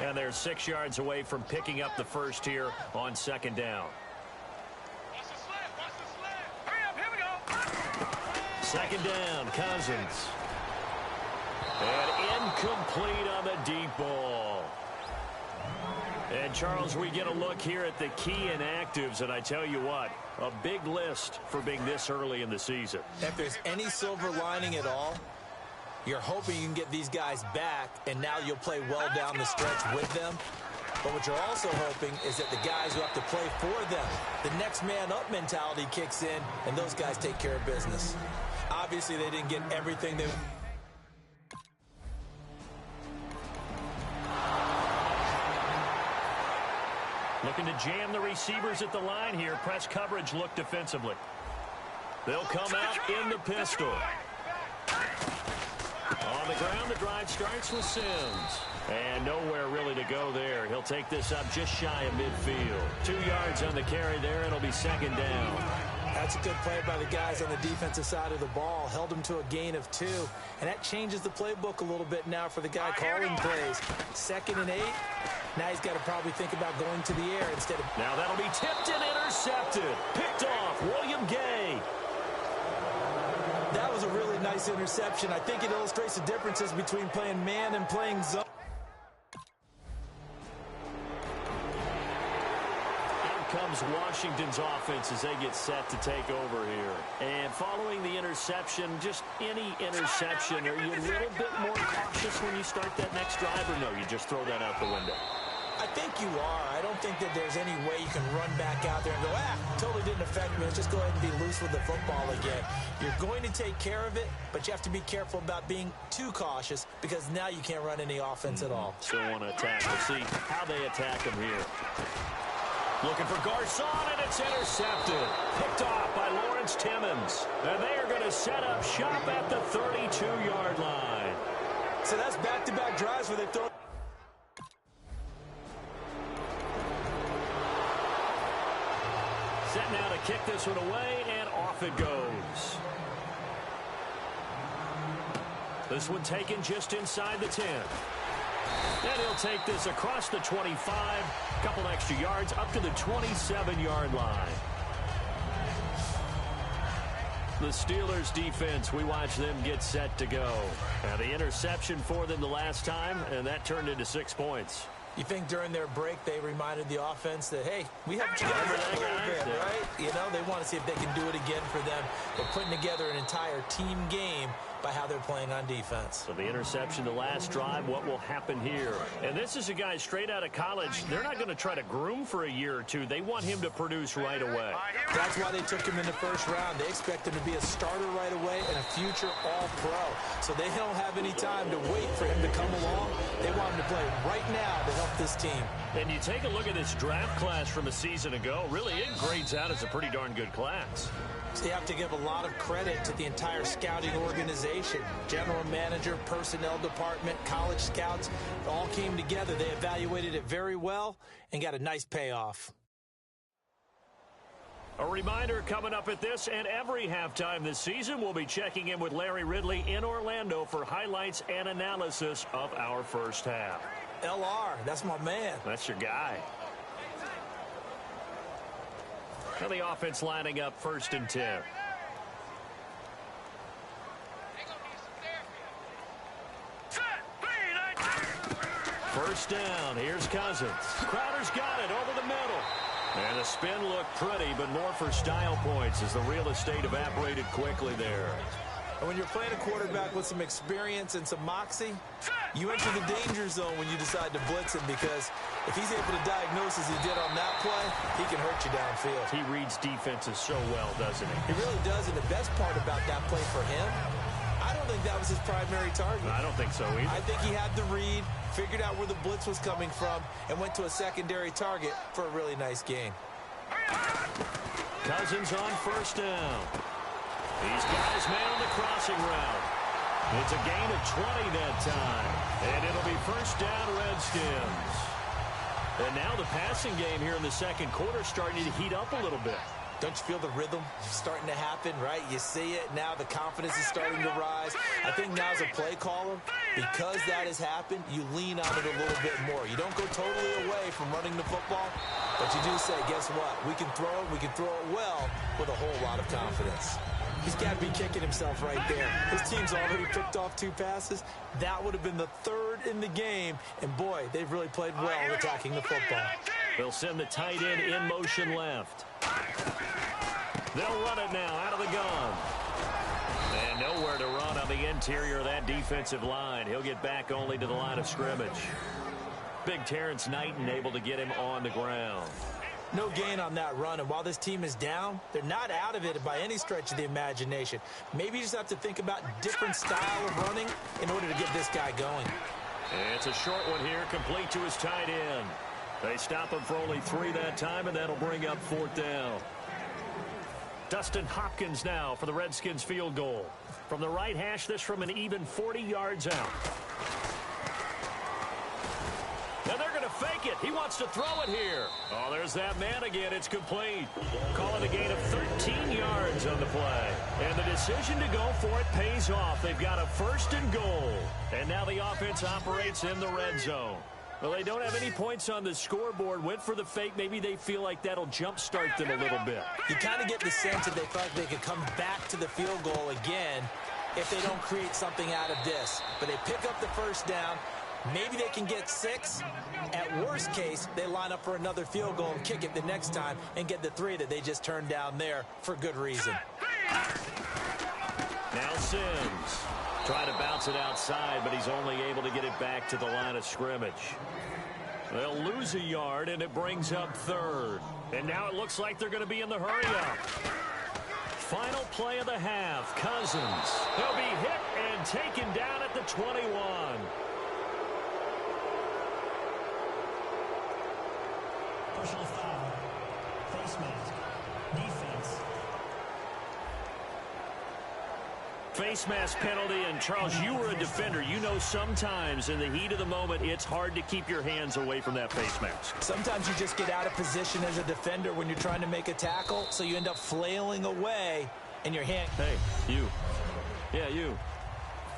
And they're 6 yards away from picking up the first here on second down. Second down, Cousins. And incomplete on the deep ball. And, Charles, we get a look here at the key inactives, and I tell you what, a big list for being this early in the season. If there's any silver lining at all, you're hoping you can get these guys back, and now you'll play well down the stretch with them. But what you're also hoping is that the guys who have to play for them, the next man up mentality kicks in, and those guys take care of business. Obviously, they didn't get everything they... Looking to jam the receivers at the line here. Press coverage look defensively. They'll come out in the pistol. On the ground, the drive starts with Sims. And nowhere really to go there. He'll take this up just shy of midfield. 2 yards on the carry there. It'll be second down. That's a good play by the guys on the defensive side of the ball. Held them to a gain of 2. And that changes the playbook a little bit now for the guy calling plays. 2nd and 8. Now he's got to probably think about going to the air instead of... Now that'll be tipped and intercepted. Picked off, William Gay. That was a really nice interception. I think it illustrates the differences between playing man and playing zone. Comes Washington's offense as they get set to take over here. And following the interception, just any interception, are you a little bit more cautious when you start that next drive, or no, you just throw that out the window? I think you are. I don't think that there's any way you can run back out there and go, totally didn't affect me. Let's just go ahead and be loose with the football again. You're going to take care of it, but you have to be careful about being too cautious because now you can't run any offense at all. Still want to attack. We'll see how they attack him here. Looking for Garcon, and it's intercepted. Picked off by Lawrence Timmons. And they are going to set up shop at the 32-yard line. So that's back-to-back drives where they throw... Set now to kick this one away, and off it goes. This one taken just inside the 10. And he'll take this across the 25, couple extra yards up to the 27-yard line. The Steelers defense, we watch them get set to go. Now the interception for them the last time, and that turned into 6 points. You think during their break they reminded the offense that, hey, we helped you guys a little bit, right? You know, they want to see if they can do it again for them. They're putting together an entire team game by how they're playing on defense. So the interception, the last drive, what will happen here? And this is a guy straight out of college. They're not going to try to groom for a year or two. They want him to produce right away. That's why they took him in the first round. They expect him to be a starter right away and a future all-pro. So they don't have any time to wait for him to come along. They want him to play right now to help this team. And you take a look at this draft class from a season ago. Really, it grades out as a pretty darn good class. So you have to give a lot of credit to the entire scouting organization. General manager, personnel department, college scouts, all came together. They evaluated it very well and got a nice payoff. A reminder coming up at this and every halftime this season, we'll be checking in with Larry Ridley in Orlando for highlights and analysis of our first half. LR, that's my man. That's your guy. Now the offense lining up 1st and 10. First down. Here's Cousins. Crowder's got it over the middle. And the spin looked pretty, but more for style points as the real estate evaporated quickly there. And when you're playing a quarterback with some experience and some moxie, you enter the danger zone when you decide to blitz him, because if he's able to diagnose as he did on that play, he can hurt you downfield. He reads defenses so well, doesn't he? He really does, and the best part about that play for him, I don't think that was his primary target. I don't think so either. I think he had the read, figured out where the blitz was coming from, and went to a secondary target for a really nice gain. Cousins on first down. These guys man on the crossing route. It's a gain of 20 that time. And it'll be first down, Redskins. And now the passing game here in the second quarter starting to heat up a little bit. Don't you feel the rhythm starting to happen, right? You see it. Now the confidence is starting to rise. I think now as a play caller, because that has happened, you lean on it a little bit more. You don't go totally away from running the football, but you do say, guess what? We can throw it well with a whole lot of confidence. He's got to be kicking himself right there. His team's already picked off 2 passes. That would have been the 3rd in the game. And, boy, they've really played well attacking the football. They'll send the tight end in motion left. They'll run it now out of the gun. And nowhere to run on the interior of that defensive line. He'll get back only to the line of scrimmage. Big Terrence Knighton able to get him on the ground. No gain on that run, and while this team is down, they're not out of it by any stretch of the imagination. Maybe you just have to think about different style of running in order to get this guy going. It's a short one here, complete to his tight end. They stop him for only 3 that time, and that'll bring up 4th down. Dustin Hopkins now for the Redskins field goal. From the right hash, this from an even 40 yards out. And they're going to fake it. He wants to throw it here. Oh, there's that man again. It's complete. Calling a gain of 13 yards on the play. And the decision to go for it pays off. They've got a 1st and goal. And now the offense operates in the red zone. Well, they don't have any points on the scoreboard. Went for the fake. Maybe they feel like that'll jumpstart them a little bit. You kind of get the sense that they thought they could come back to the field goal again if they don't create something out of this. But they pick up the 1st down. Maybe they can get 6. At worst case, they line up for another field goal and kick it the next time and get the 3 that they just turned down there for good reason. Now Sims. Trying to bounce it outside, but he's only able to get it back to the line of scrimmage. They'll lose a yard, and it brings up 3rd. And now it looks like they're going to be in the hurry-up. Final play of the half. Cousins. He'll be hit and taken down at the 21. Personal foul. Face mask. Defense. Face mask penalty, and Charles, you were a defender. You know sometimes in the heat of the moment, it's hard to keep your hands away from that face mask. Sometimes you just get out of position as a defender when you're trying to make a tackle, so you end up flailing away, and your hand... Hey, you. Yeah, you.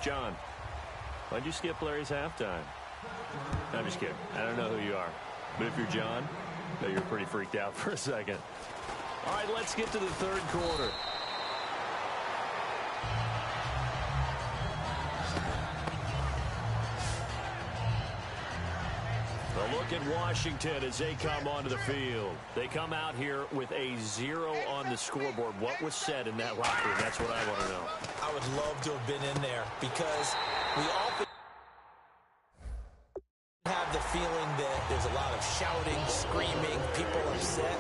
John, why'd you skip Larry's halftime? I'm just kidding. I don't know who you are. But if you're John, no, you're pretty freaked out for a second. All right, let's get to the 3rd quarter. A look at Washington as they come onto the field. They come out here with a 0 on the scoreboard. What was said in that locker room? That's what I want to know. I would love to have been in there because we often have the feeling that there's a lot of shouting, screaming, people upset.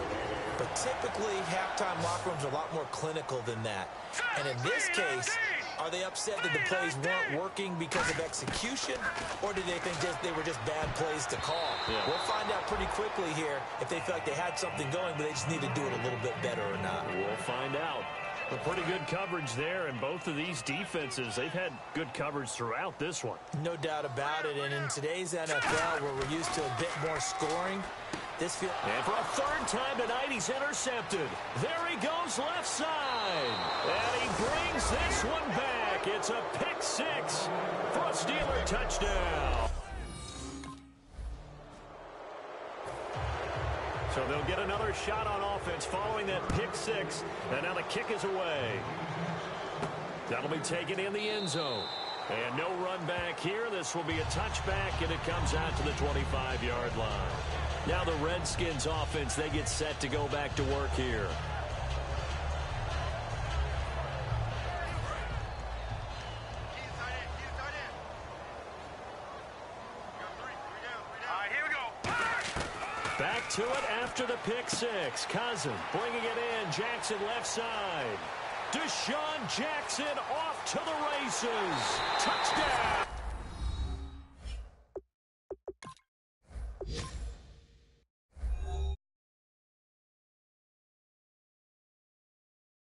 But typically, halftime locker rooms are a lot more clinical than that. And in this case, are they upset that the plays weren't working because of execution, or do they think they were just bad plays to call? Yeah. We'll find out pretty quickly here if they feel like they had something going, but they just need to do it a little bit better or not. We'll find out. A pretty good coverage there, and both of these defenses, they've had good coverage throughout this one. No doubt about it, and in today's NFL, where we're used to a bit more scoring, this feels... And for a 3rd time tonight, he's intercepted. There he goes left side. And he brings this one back. It's a pick 6 for a Steeler touchdown. So they'll get another shot on offense following that pick 6. And now the kick is away. That'll be taken in the end zone. And no run back here. This will be a touchback, and it comes out to the 25-yard line. Now the Redskins offense, they get set to go back to work here. Back to it after the pick 6. Cousins bringing it in. Jackson left side. Deshaun Jackson off to the races. Touchdown.